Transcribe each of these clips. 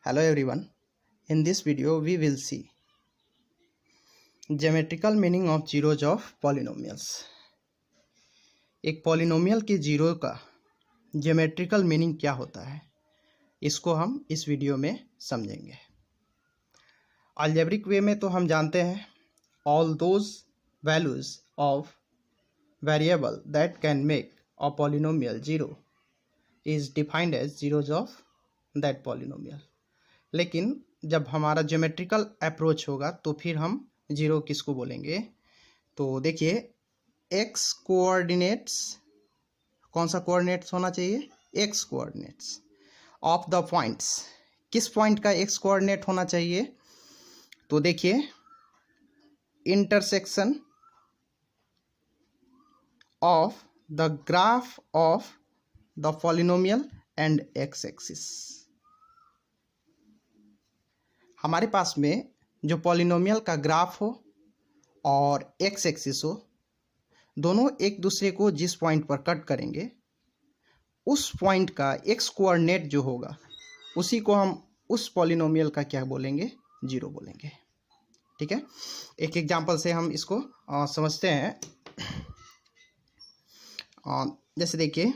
Hello everyone. In this video we will see geometrical meaning of zeros of polynomials. एक polynomial के zero का geometrical meaning क्या होता है, इसको हम इस वीडियो में समझेंगे। अलजेब्रिक वे में तो हम जानते हैं all those values of variable that can make a polynomial zero is defined as zeros of that polynomial. लेकिन जब हमारा ज्योमेट्रिकल अप्रोच होगा तो फिर हम जीरो किसको बोलेंगे। तो देखिए, एक्स कोऑर्डिनेट्स, कौन सा कोऑर्डिनेट्स होना चाहिए, x coordinates of the points. किस पॉइंट का एक्स कोऑर्डिनेट होना चाहिए, तो देखिए intersection of the graph of the polynomial and x axis. हमारे पास में जो पॉलिनोमियल का ग्राफ हो और एक्स एक्सिस हो, दोनों एक दूसरे को जिस पॉइंट पर कट करेंगे उस पॉइंट का एक्स कोऑर्डिनेट जो होगा उसी को हम उस पॉलिनोमियल का क्या बोलेंगे, जीरो बोलेंगे। ठीक है, एक एग्जांपल से हम इसको समझते हैं। जैसे देखिए,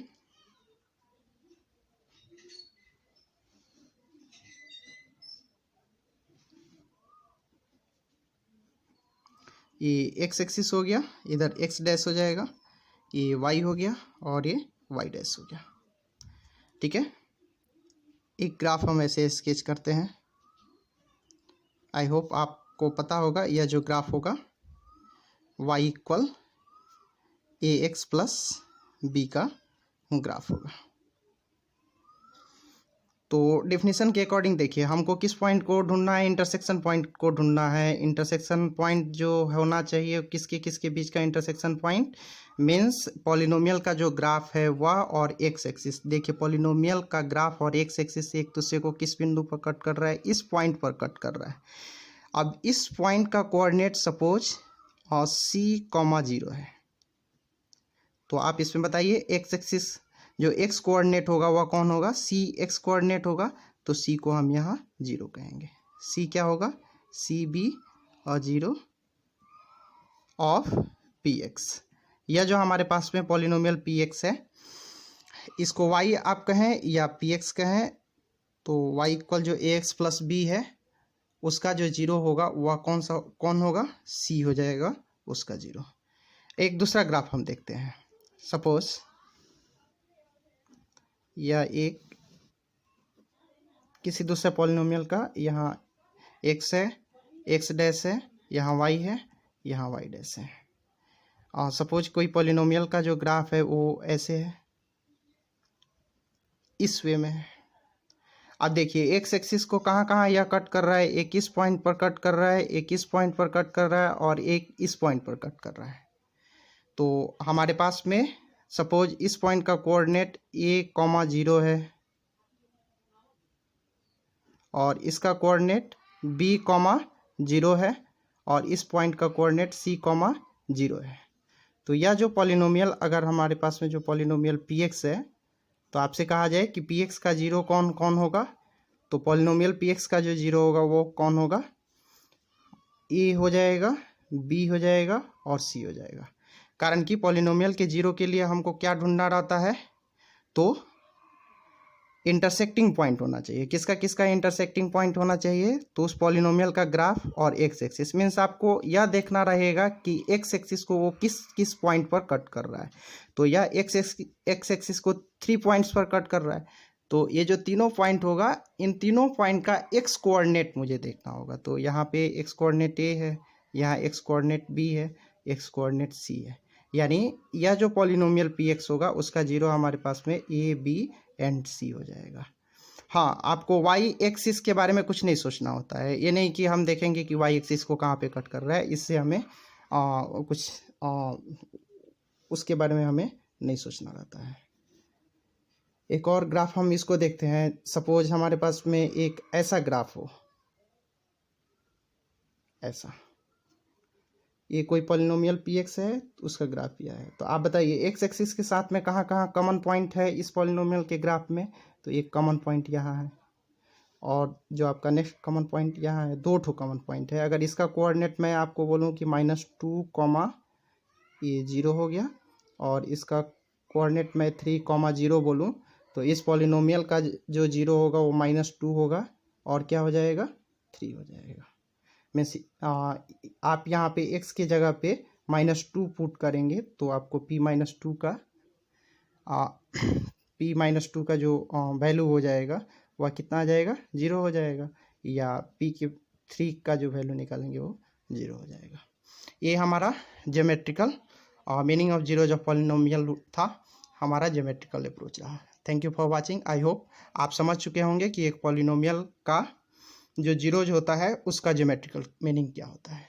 ये एक्स एक्सिस हो गया, इधर एक्स डैश हो जाएगा, ये वाई हो गया और ये वाई डैश हो गया। ठीक है, एक ग्राफ हम ऐसे स्केच करते हैं। आई होप आपको पता होगा यह जो ग्राफ होगा वाई इक्वल ए एक्स प्लस बी का ग्राफ होगा। तो डेफिनेशन के अकॉर्डिंग देखिए, हमको किस पॉइंट को ढूंढना है, इंटरसेक्शन पॉइंट को ढूंढना है। इंटरसेक्शन पॉइंट जो होना चाहिए किसके किसके बीच का इंटरसेक्शन पॉइंट, मीन्स पॉलिनोमियल का जो ग्राफ है वह और एक्स एक्सिस। देखिए, पॉलिनोमियल का ग्राफ और एक्स एक्सिस एक दूसरे को किस बिंदु पर कट कर रहा है, इस पॉइंट पर कट कर रहा है। अब इस पॉइंट का coordinate suppose C comma zero है, तो आप इसमें बताइए एक्स एक्सिस जो एक्स कोऑर्डिनेट होगा वह कौन होगा, सी एक्स कोऑर्डिनेट होगा, तो सी को हम यहाँ जीरो कहेंगे। सी क्या होगा, सी बी और जीरो ऑफ पी एक्स। यह जो हमारे पास में पॉलिनोमियल पी एक्स है, इसको वाई आप कहें या पी एक्स कहें, तो वाई इक्वल जो ए एक्स प्लस बी है उसका जो जीरो होगा वह कौन होगा, सी हो जाएगा उसका जीरो। एक दूसरा ग्राफ हम देखते हैं। सपोज या एक किसी दूसरे पॉलिनोमियल का यहाँ एक्स है, एक्स डैश है, यहाँ वाई है, यहाँ वाई डैश है। और सपोज कोई पॉलिनोमियल का जो ग्राफ है वो ऐसे है, इस वे में है। अब देखिए एक्स एक्सिस को कहाँ कहाँ यह कट कर रहा है, एक इस पॉइंट पर कट कर रहा है, एक इस पॉइंट पर कट कर रहा है और एक इस पॉइंट पर कट कर रहा है। तो हमारे पास में सपोज इस पॉइंट का कोऑर्डिनेट ए कॉमा जीरो है और इसका कोऑर्डिनेट बी कॉमा जीरो है और इस पॉइंट का कोऑर्डिनेट सी कॉमा जीरो है। तो यह जो पॉलिनोमियल, अगर हमारे पास में जो पॉलिनोमियल पी एक्स है, तो आपसे कहा जाए कि पी एक्स का जीरो कौन कौन होगा, तो पॉलिनोमियल पी एक्स का जो जीरो होगा वो कौन होगा, ए हो जाएगा, बी हो जाएगा और सी हो जाएगा। कारण कि पॉलिनोमियल के जीरो के लिए हमको क्या ढूंढना रहता है, तो इंटरसेक्टिंग पॉइंट होना चाहिए। किसका किसका इंटरसेक्टिंग पॉइंट होना चाहिए, तो उस पॉलिनोमियल का ग्राफ और एक्स एक्सिस। मीन्स आपको यह देखना रहेगा कि एक्स एक्सिस को वो किस किस पॉइंट पर कट कर रहा है। तो यह एक्स एक्सिस को 3 पॉइंट्स पर कट कर रहा है, तो ये जो तीनों पॉइंट होगा, इन तीनों पॉइंट का एक्स कोऑर्डिनेट मुझे देखना होगा। तो यहाँ पे एक्स कोऑर्डिनेट ए है, यहाँ एक्स कोऑर्डिनेट बी है, एक्स कोऑर्डिनेट सी है। यानी यह जो पॉलिनोमियल पी एक्स होगा उसका जीरो हमारे पास में ए बी एंड सी हो जाएगा। हाँ, आपको वाई एक्सिस के बारे में कुछ नहीं सोचना होता है। ये नहीं कि हम देखेंगे कि वाई एक्सिस को कहाँ पे कट कर रहा है, इससे हमें उसके बारे में हमें नहीं सोचना रहता है। एक और ग्राफ हम इसको देखते हैं। सपोज हमारे पास में एक ऐसा ग्राफ हो, ऐसा, ये कोई पॉलिनोमियल पी एक्स है, उसका ग्राफ यह है। तो आप बताइए एक्स एक्सिस के साथ में कहाँ कहाँ कॉमन पॉइंट है इस पॉलिनोमियल के ग्राफ में, तो एक कॉमन पॉइंट यहाँ है और जो आपका नेक्स्ट कॉमन पॉइंट यहाँ है, 2 ठो कॉमन पॉइंट है। अगर इसका कोऑर्डिनेट मैं आपको बोलूँ कि -2, ये 0 हो गया, और इसका कोऑर्डिनेट मैं 3, 0 बोलूँ, तो इस पॉलिनोमियल का जो 0 होगा वो -2 होगा, और क्या हो जाएगा, 3 हो जाएगा। मीन्स आप यहाँ पे x के जगह पे -2 पुट करेंगे तो आपको p-2 का p-2 का जो वैल्यू हो जाएगा वह कितना आ जाएगा, 0 हो जाएगा, या p के 3 का जो वैल्यू निकालेंगे वो 0 हो जाएगा। ये हमारा geometrical meaning of zeros of polynomial था, हमारा ज्योमेट्रिकल अप्रोच रहा। Thank you for watching. I hope आप समझ चुके होंगे कि एक पॉलिनोमियल का जो जीरोज होता है उसका ज्योमेट्रिकल मीनिंग क्या होता है।